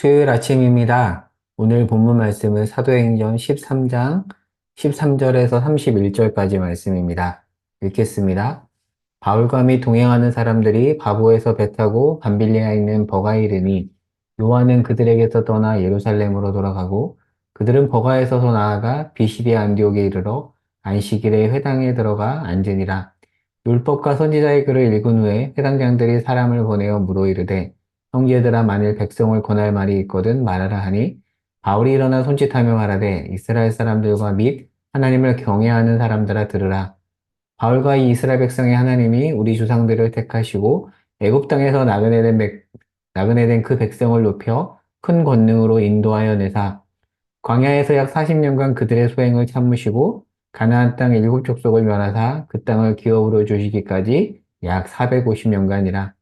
수요일 아침입니다. 오늘 본문 말씀은 사도행전 13장 13절에서 31절까지 말씀입니다. 읽겠습니다. 바울과 및 동행하는 사람들이 바보에서 배 타고 밤빌리아에 있는 버가에 이르니 요한은 그들에게서 떠나 예루살렘으로 돌아가고 그들은 버가에서 나아가 비시디아 안디옥에 이르러 안식일에 회당에 들어가 앉으니라. 율법과 선지자의 글을 읽은 후에 회당장들이 사람을 보내어 물어 이르되 형제들아 만일 백성을 권할 말이 있거든 말하라 하니 바울이 일어나 손짓하며 말하되 이스라엘 사람들과 및 하나님을 경외하는 사람들아 들으라. 바울과 이 이스라엘 백성의 하나님이 우리 조상들을 택하시고 애굽 땅에서 나그네된 그 백성을 높여 큰 권능으로 인도하여 내사 광야에서 약 40년간 그들의 소행을 참으시고 가나안 땅 일곱 족속을 멸하사 그 땅을 기업으로 주시기까지 약 450년간이라.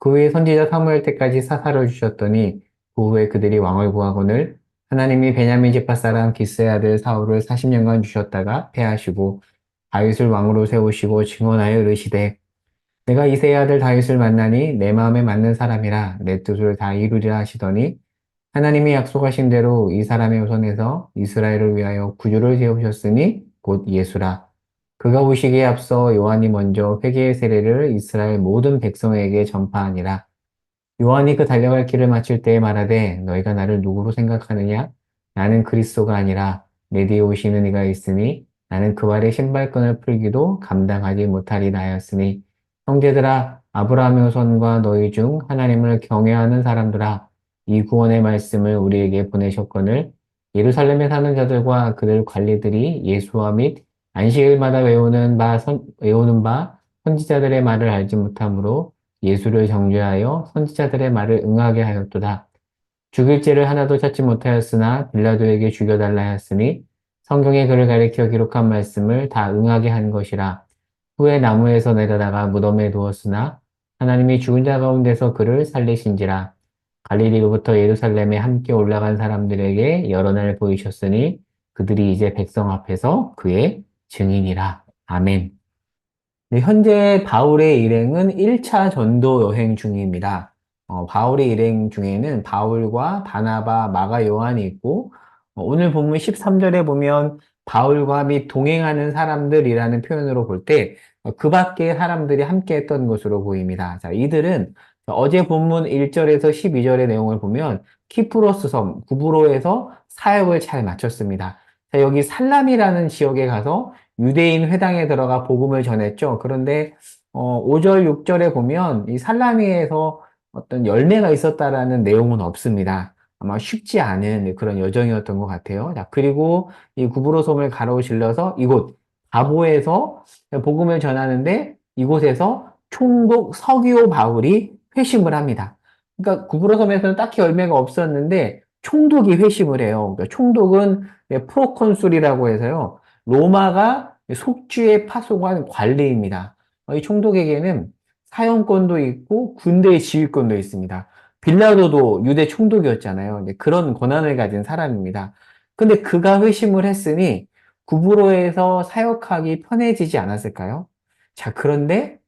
그 후에 선지자 사무엘 때까지 사사를 주셨더니 그 후에 그들이 왕을 구하거늘 하나님이 베냐민 지파 사람 기스의 아들 사울을 40년간 주셨다가 패하시고 다윗을 왕으로 세우시고 증언하여 이르시되 내가 이새의 아들 다윗을 만나니 내 마음에 맞는 사람이라 내 뜻을 다 이루리라 하시더니 하나님이 약속하신 대로 이 사람의 후손에서 이스라엘을 위하여 구주를 세우셨으니 곧 예수라. 그가 오시기에 앞서 요한이 먼저 회개의 세례를 이스라엘 모든 백성에게 전파하니라. 요한이 그 달려갈 길을 마칠 때에 말하되 너희가 나를 누구로 생각하느냐? 나는 그리스도가 아니라 내 뒤에 오시는 이가 있으니 나는 그 발의 신발끈을 풀기도 감당하지 못하리라 하였으니 형제들아 아브라함의 후손과 너희 중 하나님을 경외하는 사람들아 이 구원의 말씀을 우리에게 보내셨거늘 예루살렘에 사는 자들과 그들 관리들이 예수와 및 안식일마다 외우는 바 선지자들의 말을 알지 못하므로 예수를 정죄하여 선지자들의 말을 응하게 하였도다. 죽일 죄를 하나도 찾지 못하였으나 빌라도에게 죽여달라 하였으니 성경에 그를 가리켜 기록한 말씀을 다 응하게 한 것이라. 후에 나무에서 내려다가 무덤에 두었으나 하나님이 죽은 자 가운데서 그를 살리신지라. 갈릴리로부터 예루살렘에 함께 올라간 사람들에게 여러 날 보이셨으니 그들이 이제 백성 앞에서 그의 증인이라. 아멘. 네, 현재 바울의 일행은 1차 전도 여행 중입니다. 바울의 일행 중에는 바울과 바나바, 마가 요한이 있고, 오늘 본문 13절에 보면 바울과 및 동행하는 사람들이라는 표현으로 볼 때, 그 밖에 사람들이 함께 했던 것으로 보입니다. 자, 이들은 어제 본문 1절에서 12절의 내용을 보면 키프로스 섬, 구브로에서 사역을 잘 마쳤습니다. 자, 여기 살람이라는 지역에 가서 유대인 회당에 들어가 복음을 전했죠. 그런데 5절, 6절에 보면 이 살라미에서 어떤 열매가 있었다라는 내용은 없습니다. 아마 쉽지 않은 그런 여정이었던 것 같아요. 자, 그리고 이 구브로 섬을 가로질러서 이곳 바보에서 복음을 전하는데 이곳에서 총독 서기오 바울이 회심을 합니다. 그러니까 구브로 섬에서는 딱히 열매가 없었는데 총독이 회심을 해요. 그러니까 총독은 프로콘술이라고 해서요. 로마가 속주에 파송한 관리입니다. 이 총독에게는 사형권도 있고 군대의 지휘권도 있습니다. 빌라도도 유대 총독이었잖아요. 이제 그런 권한을 가진 사람입니다. 근데 그가 회심을 했으니 구브로에서 사역하기 편해지지 않았을까요? 자, 그런데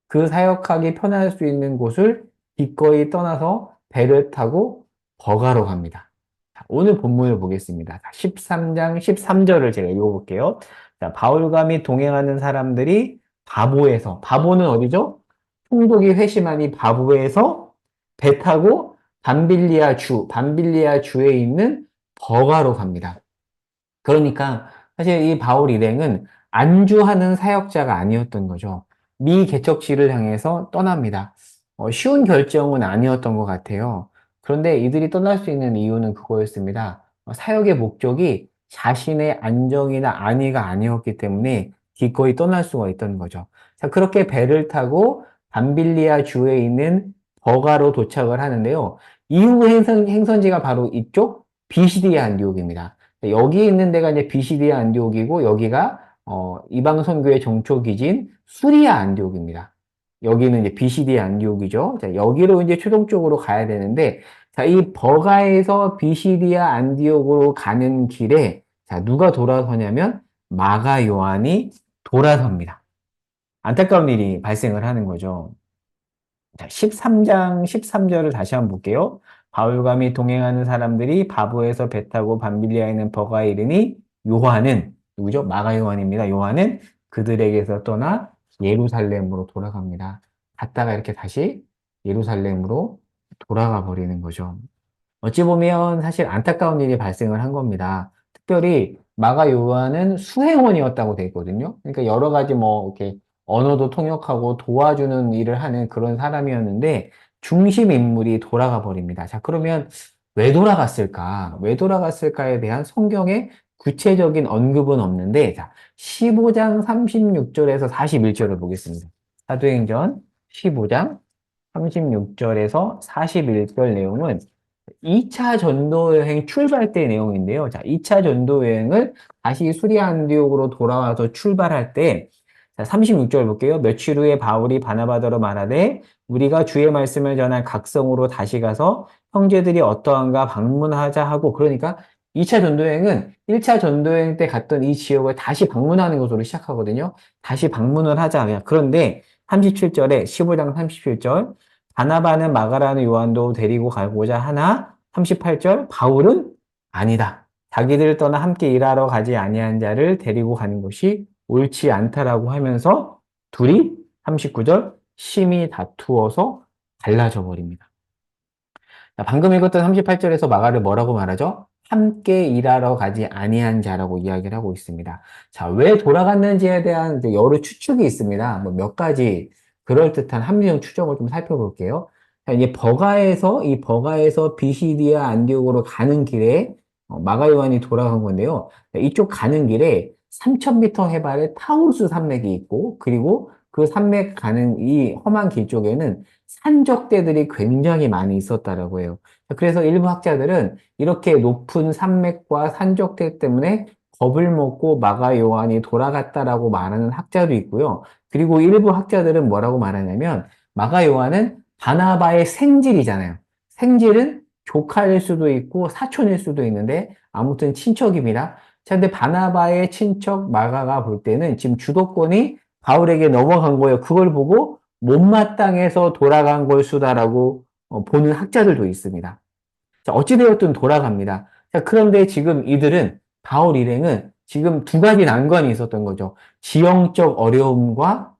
그 사역하기 편할 수 있는 곳을 기꺼이 떠나서 배를 타고 버가로 갑니다. 자, 오늘 본문을 보겠습니다. 13장 13절을 제가 읽어볼게요. 자, 바울과 및 동행하는 사람들이 바보는 어디죠? 총독이 회심하니 바보에서 배 타고 밤빌리아 주에 있는 버가로 갑니다. 그러니까 사실 이 바울 일행은 안주하는 사역자가 아니었던 거죠. 미개척지를 향해서 떠납니다. 쉬운 결정은 아니었던 것 같아요. 그런데 이들이 떠날 수 있는 이유는 그거였습니다. 사역의 목적이 자신의 안정이나 안위가 아니었기 때문에 기꺼이 떠날 수가 있던 거죠. 자, 그렇게 배를 타고 밤빌리아 주에 있는 버가로 도착을 하는데요. 이후 행선지가 바로 이쪽 비시디아 안디옥입니다. 여기 있는 데가 이제 비시디아 안디옥이고 여기가 이방 선교의 정초 기진 수리아 안디옥입니다. 여기는 이제 비시디아 안디옥이죠. 자, 여기로 이제 최종적으로 가야 되는데 자, 이 버가에서 비시디아 안디옥으로 가는 길에 자, 누가 돌아서냐면 마가 요한이 돌아섭니다. 안타까운 일이 발생을 하는 거죠. 자, 13장 13절을 다시 한번 볼게요. 바울과 및 동행하는 사람들이 바보에서 배 타고 밤빌리아에 있는 버가에 이르니 요한은 누구죠? 마가 요한입니다. 요한은 그들에게서 떠나 예루살렘으로 돌아갑니다. 갔다가 이렇게 다시 예루살렘으로 돌아가 버리는 거죠. 어찌 보면 사실 안타까운 일이 발생을 한 겁니다. 특별히 마가 요한은 수행원이었다고 돼 있거든요. 그러니까 여러 가지 뭐 이렇게 언어도 통역하고 도와주는 일을 하는 그런 사람이었는데 중심 인물이 돌아가 버립니다. 자, 그러면 왜 돌아갔을까? 왜 돌아갔을까에 대한 성경의 구체적인 언급은 없는데, 자, 15장 36절에서 41절을 보겠습니다. 사도행전 15장 36절에서 41절 내용은 2차 전도 여행 출발 때 내용인데요. 자, 2차 전도 여행을 다시 수리 안디옥으로 돌아와서 출발할 때, 자, 36절 볼게요. 며칠 후에 바울이 바나바더러 말하되 우리가 주의 말씀을 전한 각성으로 다시 가서 형제들이 어떠한가 방문하자 하고, 그러니까 2차 전도 여행은 1차 전도 여행 때 갔던 이 지역을 다시 방문하는 것으로 시작하거든요. 다시 방문을 하자. 그런데 37절에 15장 37절 바나바는 마가라는 요한도 데리고 가고자 하나 38절 바울은 아니다. 자기들 떠나 함께 일하러 가지 아니한 자를 데리고 가는 것이 옳지 않다라고 하면서 둘이 39절 심히 다투어서 갈라져 버립니다. 자, 방금 읽었던 38절에서 마가를 뭐라고 말하죠? 함께 일하러 가지 아니한 자라고 이야기를 하고 있습니다. 자, 왜 돌아갔는지에 대한 이제 여러 추측이 있습니다. 뭐 몇 가지 그럴듯한 합리적 추정을 좀 살펴볼게요. 자, 이제 이 버가에서 비시디아 안디옥으로 가는 길에 마가 요한이 돌아간 건데요. 이쪽 가는 길에 3,000m 해발의 타우르스 산맥이 있고, 그리고 그 산맥 가는 이 험한 길 쪽에는 산적대들이 굉장히 많이 있었다라고 해요. 그래서 일부 학자들은 이렇게 높은 산맥과 산적대 때문에 겁을 먹고 마가 요한이 돌아갔다라고 말하는 학자도 있고요. 그리고 일부 학자들은 뭐라고 말하냐면 마가 요한은 바나바의 생질이잖아요. 생질은 조카일 수도 있고 사촌일 수도 있는데 아무튼 친척입니다. 자, 근데 바나바의 친척 마가가 볼 때는 지금 주도권이 바울에게 넘어간 거예요. 그걸 보고 못마땅해서 돌아간 걸 수다라고 보는 학자들도 있습니다. 자, 어찌되었든 돌아갑니다. 자, 그런데 지금 바울 일행은 지금 두 가지 난관이 있었던 거죠. 지형적 어려움과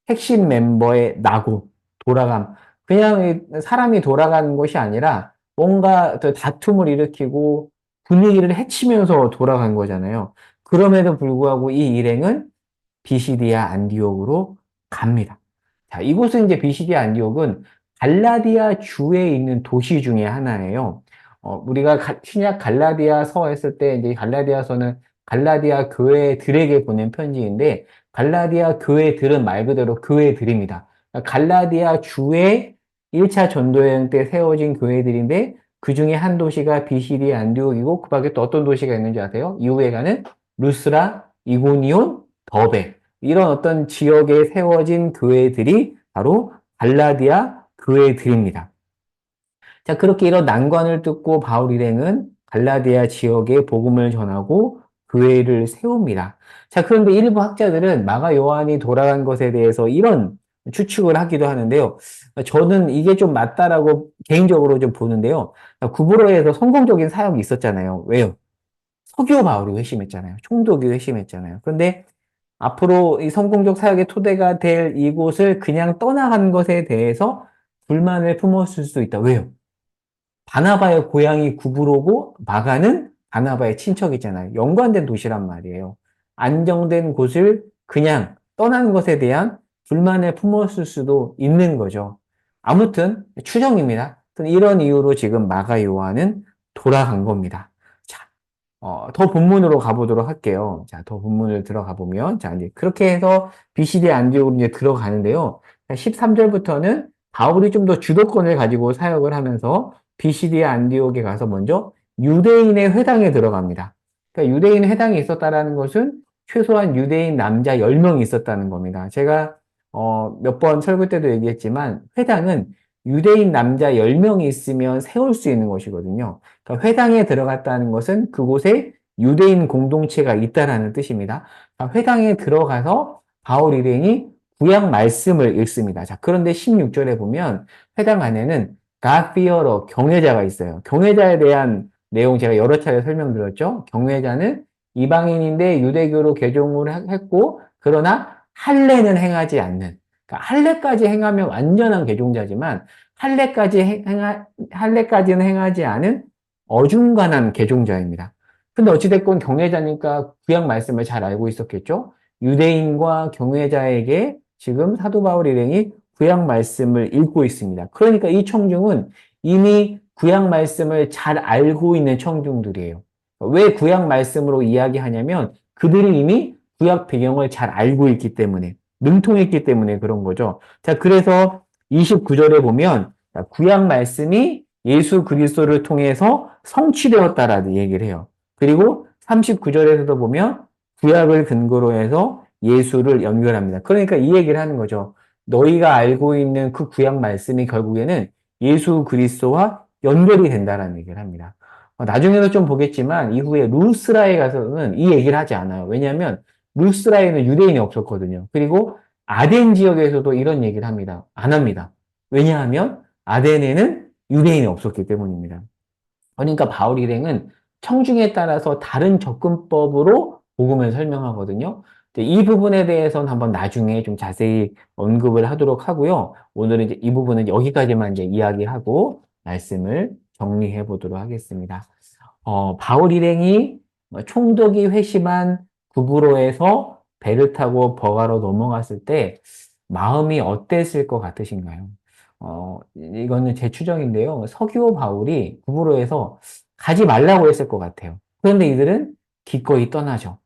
핵심 멤버의 낙오, 돌아감. 그냥 사람이 돌아가는 것이 아니라 뭔가 더 다툼을 일으키고 분위기를 해치면서 돌아간 거잖아요. 그럼에도 불구하고 이 일행은 비시디아 안디옥으로 갑니다. 자, 이곳은 이제 비시디아 안디옥은 갈라디아 주에 있는 도시 중에 하나예요. 우리가 신약 갈라디아서 했을 때 이제 갈라디아서는 갈라디아 교회들에게 보낸 편지인데 갈라디아 교회들은 말 그대로 교회들입니다. 갈라디아 주의 1차 전도여행 때 세워진 교회들인데 그 중에 한 도시가 비시디아 안디옥이고 그 밖에 또 어떤 도시가 있는지 아세요? 이후에 가는 루스라, 이고니온, 더베 이런 어떤 지역에 세워진 교회들이 바로 갈라디아 교회들입니다. 자, 그렇게 이런 난관을 뚫고 바울 일행은 갈라디아 지역에 복음을 전하고 교회를 세웁니다. 자, 그런데 일부 학자들은 마가 요한이 돌아간 것에 대해서 이런 추측을 하기도 하는데요. 저는 이게 좀 맞다라고 개인적으로 좀 보는데요. 구브로에서 성공적인 사역이 있었잖아요. 왜요? 서기오 바울이 회심했잖아요. 총독이 회심했잖아요. 그런데 앞으로 이 성공적 사역의 토대가 될 이곳을 그냥 떠나간 것에 대해서 불만을 품었을 수 있다. 왜요? 바나바의 고향이 구브로고 마가는 바나바의 친척이잖아요. 연관된 도시란 말이에요. 안정된 곳을 그냥 떠난 것에 대한 불만을 품었을 수도 있는 거죠. 아무튼 추정입니다. 이런 이유로 지금 마가 요한은 돌아간 겁니다. 자, 더 본문으로 가보도록 할게요. 자, 더 본문을 들어가 보면, 자, 이제 그렇게 해서 BCD 안디옥으로 이제 들어가는데요. 13절부터는 바울이 좀 더 주도권을 가지고 사역을 하면서 BCD 안디옥에 가서 먼저 유대인의 회당에 들어갑니다. 그러니까 유대인 회당이 있었다라는 것은 최소한 유대인 남자 10명이 있었다는 겁니다. 제가 몇 번 설교 때도 얘기했지만 회당은 유대인 남자 10명이 있으면 세울 수 있는 것이거든요. 그러니까 회당에 들어갔다는 것은 그곳에 유대인 공동체가 있다라는 뜻입니다. 그러니까 회당에 들어가서 바울 일행이 구약 말씀을 읽습니다. 자, 그런데 16절에 보면 회당 안에는 God fearer, 경외자가 있어요. 경외자에 대한 내용 제가 여러 차례 설명드렸죠. 경외자는 이방인인데 유대교로 개종을 했고, 그러나 할례는 행하지 않는. 그러니까 할례까지 행하면 완전한 개종자지만, 할례까지는 행하지 않은 어중간한 개종자입니다. 근데 어찌됐건 경외자니까 구약 말씀을 잘 알고 있었겠죠? 유대인과 경외자에게 지금 사도 바울 일행이 구약 말씀을 읽고 있습니다. 그러니까 이 청중은 이미 구약 말씀을 잘 알고 있는 청중들이에요. 왜 구약 말씀으로 이야기하냐면 그들이 이미 구약 배경을 잘 알고 있기 때문에, 능통했기 때문에 그런 거죠. 자, 그래서 29절에 보면 구약 말씀이 예수 그리스도를 통해서 성취되었다라는 얘기를 해요. 그리고 39절에서도 보면 구약을 근거로 해서 예수를 연결합니다. 그러니까 이 얘기를 하는 거죠. 너희가 알고 있는 그 구약 말씀이 결국에는 예수 그리스도와 연결이 된다라는 얘기를 합니다. 나중에도 좀 보겠지만 이후에 루스라에 가서는 이 얘기를 하지 않아요. 왜냐하면 루스라에는 유대인이 없었거든요. 그리고 아덴 지역에서도 이런 얘기를 합니다. 안 합니다. 왜냐하면 아덴에는 유대인이 없었기 때문입니다. 그러니까 바울 일행은 청중에 따라서 다른 접근법으로 복음을 설명하거든요. 이 부분에 대해서는 한번 나중에 좀 자세히 언급을 하도록 하고요. 오늘은 이제 이 부분은 여기까지만 이제 이야기하고 말씀을 정리해 보도록 하겠습니다. 바울 일행이 총독이 회심한 구브로에서 배를 타고 버가로 넘어갔을 때 마음이 어땠을 것 같으신가요? 이거는 제 추정인데요. 서기오 바울이 구브로에서 가지 말라고 했을 것 같아요. 그런데 이들은 기꺼이 떠나죠.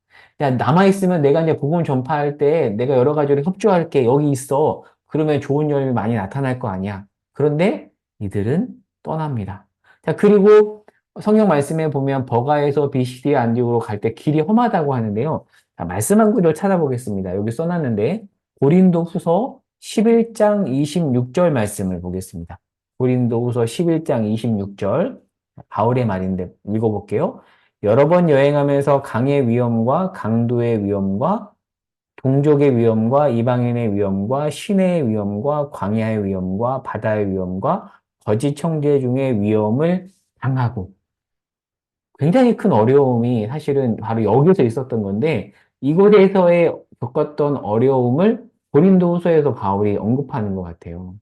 야, 남아있으면 내가 이제 복음 전파할 때 내가 여러 가지로 협조할게. 여기 있어. 그러면 좋은 열매 많이 나타날 거 아니야. 그런데 이들은 떠납니다. 자, 그리고 성경 말씀에 보면 버가에서 비시디아 안디오로 갈 때 길이 험하다고 하는데요. 자, 말씀 한 구절 찾아보겠습니다. 여기 써놨는데 고린도 후서 11장 26절 말씀을 보겠습니다. 고린도 후서 11장 26절 바울의 말인데 읽어볼게요. 여러 번 여행하면서 강의 위험과 강도의 위험과 동족의 위험과 이방인의 위험과 시내의 위험과 광야의 위험과 바다의 위험과 거짓 청지의 중에 위험을 당하고 굉장히 큰 어려움이 사실은 바로 여기서 있었던 건데 이곳에서의 겪었던 어려움을 고린도후서에서 바울이 언급하는 것 같아요.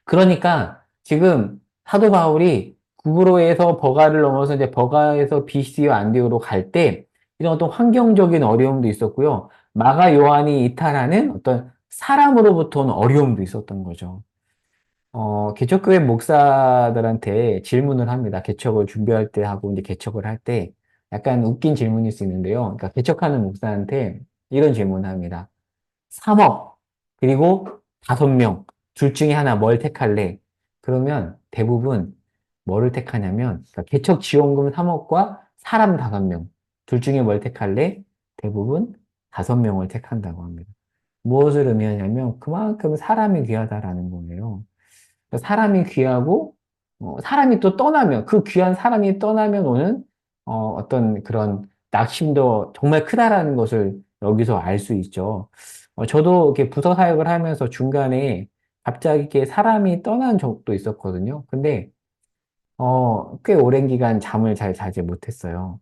그러니까 지금 사도 바울이 구브로에서 버가를 넘어서 이제 버가에서 비시디아 안디오로 갈 때 이런 어떤 환경적인 어려움도 있었고요. 마가 요한이 이탈하는 어떤 사람으로부터는 어려움도 있었던 거죠. 개척교회 목사들한테 질문을 합니다. 개척을 준비할 때 하고 이제 개척을 할 때 약간 웃긴 질문일 수 있는데요. 그러니까 개척하는 목사한테 이런 질문을 합니다. 3억 그리고 5명 둘 중에 하나 뭘 택할래? 그러면 대부분 뭐를 택하냐면 그러니까 개척 지원금 3억과 사람 5명 둘 중에 뭘 택할래? 대부분 5명을 택한다고 합니다. 무엇을 의미하냐면 그만큼 사람이 귀하다라는 거예요. 사람이 귀하고 사람이 또 떠나면 그 귀한 사람이 떠나면 오는 어떤 그런 낙심도 정말 크다라는 것을 여기서 알 수 있죠. 저도 이렇게 부서 사역을 하면서 중간에 갑자기 이렇게 사람이 떠난 적도 있었거든요. 근데 꽤 오랜 기간 잠을 잘 자지 못했어요.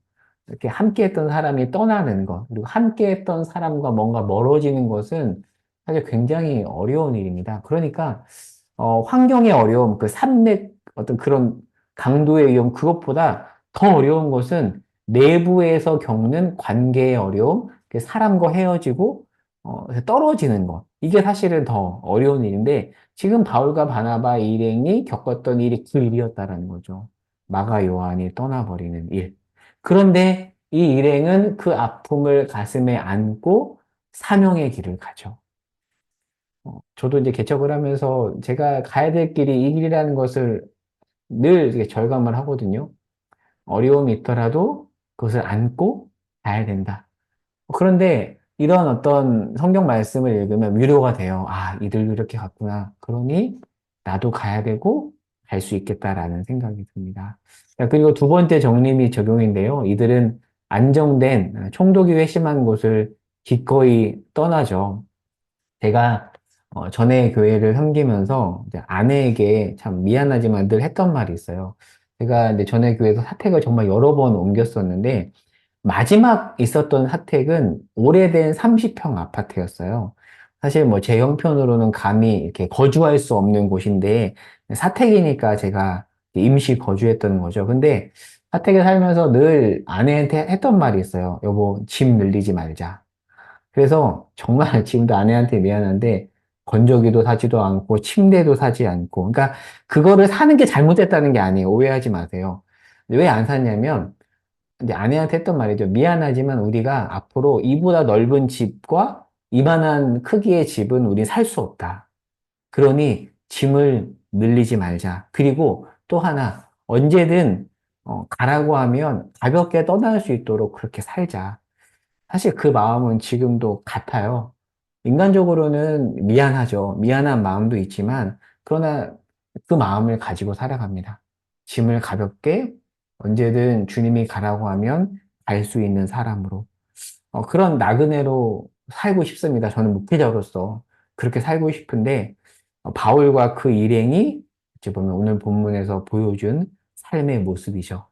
이렇게 함께 했던 사람이 떠나는 것, 그리고 함께 했던 사람과 뭔가 멀어지는 것은 사실 굉장히 어려운 일입니다. 그러니까 환경의 어려움, 그 산맥 어떤 그런 강도의 위험, 그것보다 더 어려운 것은 내부에서 겪는 관계의 어려움, 사람과 헤어지고 떨어지는 것. 이게 사실은 더 어려운 일인데 지금 바울과 바나바 일행이 겪었던 일이 그 일이었다라는 거죠. 마가 요한이 떠나버리는 일. 그런데 이 일행은 그 아픔을 가슴에 안고 사명의 길을 가죠. 저도 이제 개척을 하면서 제가 가야 될 길이 이 길이라는 것을 늘 이렇게 절감을 하거든요. 어려움이 있더라도 그것을 안고 가야 된다. 그런데 이런 어떤 성경 말씀을 읽으면 위로가 돼요. 아, 이들도 이렇게 갔구나. 그러니 나도 가야 되고 갈 수 있겠다라는 생각이 듭니다. 자, 그리고 두 번째 정림이 적용인데요. 이들은 안정된 총독이 회심한 곳을 기꺼이 떠나죠. 제가 전에 교회를 섬기면서 이제 아내에게 참 미안하지만 늘 했던 말이 있어요. 제가 이제 전에 교회에서 사택을 정말 여러 번 옮겼었는데, 마지막 있었던 사택은 오래된 30평 아파트였어요. 사실 뭐 제 형편으로는 감히 이렇게 거주할 수 없는 곳인데, 사택이니까 제가 임시 거주했던 거죠. 근데 사택에 살면서 늘 아내한테 했던 말이 있어요. 여보, 짐 늘리지 말자. 그래서 정말 지금도 아내한테 미안한데 건조기도 사지도 않고 침대도 사지 않고 그러니까 그거를 사는 게 잘못됐다는 게 아니에요. 오해하지 마세요. 왜 안 샀냐면 이제 아내한테 했던 말이죠. 미안하지만 우리가 앞으로 이보다 넓은 집과 이만한 크기의 집은 우리 살 수 없다. 그러니 짐을 늘리지 말자. 그리고 또 하나 언제든 가라고 하면 가볍게 떠날 수 있도록 그렇게 살자. 사실 그 마음은 지금도 같아요. 인간적으로는 미안하죠. 미안한 마음도 있지만, 그러나 그 마음을 가지고 살아갑니다. 짐을 가볍게 언제든 주님이 가라고 하면 갈 수 있는 사람으로. 그런 나그네로 살고 싶습니다. 저는 목회자로서 그렇게 살고 싶은데, 바울과 그 일행이 어찌 보면 오늘 본문에서 보여준 삶의 모습이죠.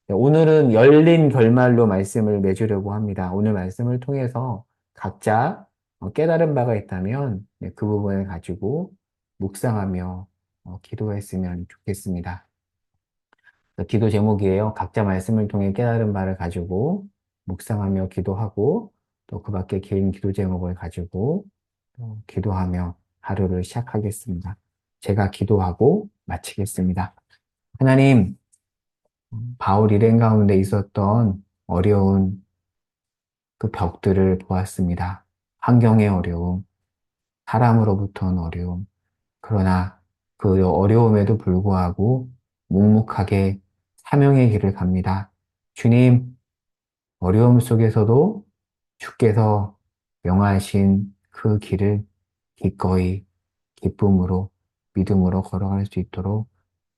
네, 오늘은 열린 결말로 말씀을 맺으려고 합니다. 오늘 말씀을 통해서 각자 깨달은 바가 있다면 네, 그 부분을 가지고 묵상하며 기도했으면 좋겠습니다. 기도 제목이에요. 각자 말씀을 통해 깨달은 바를 가지고 묵상하며 기도하고 또 그 밖에 개인 기도 제목을 가지고 또 기도하며 하루를 시작하겠습니다. 제가 기도하고 마치겠습니다. 하나님, 바울 일행 가운데 있었던 어려운 그 벽들을 보았습니다. 환경의 어려움, 사람으로부터는 어려움. 그러나 그 어려움에도 불구하고 묵묵하게 사명의 길을 갑니다. 주님, 어려움 속에서도 주께서 명하신 그 길을 기꺼이 기쁨으로 믿음으로 걸어갈 수 있도록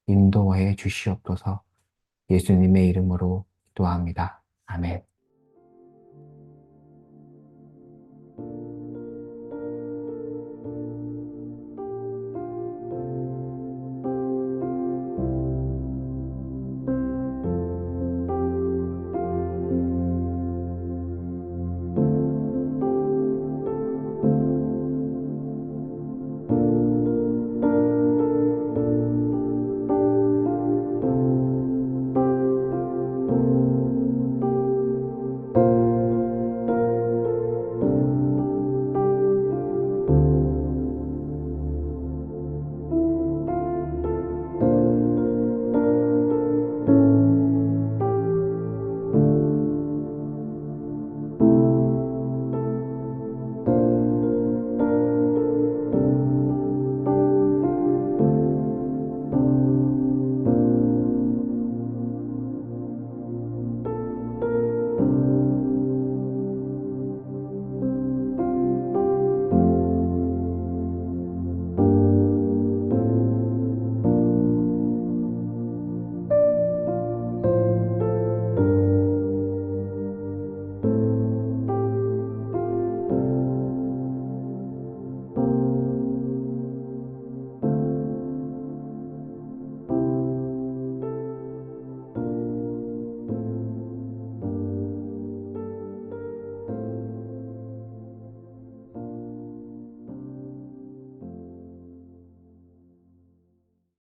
인도해 주시옵소서. 예수님의 이름으로 기도합니다. 아멘.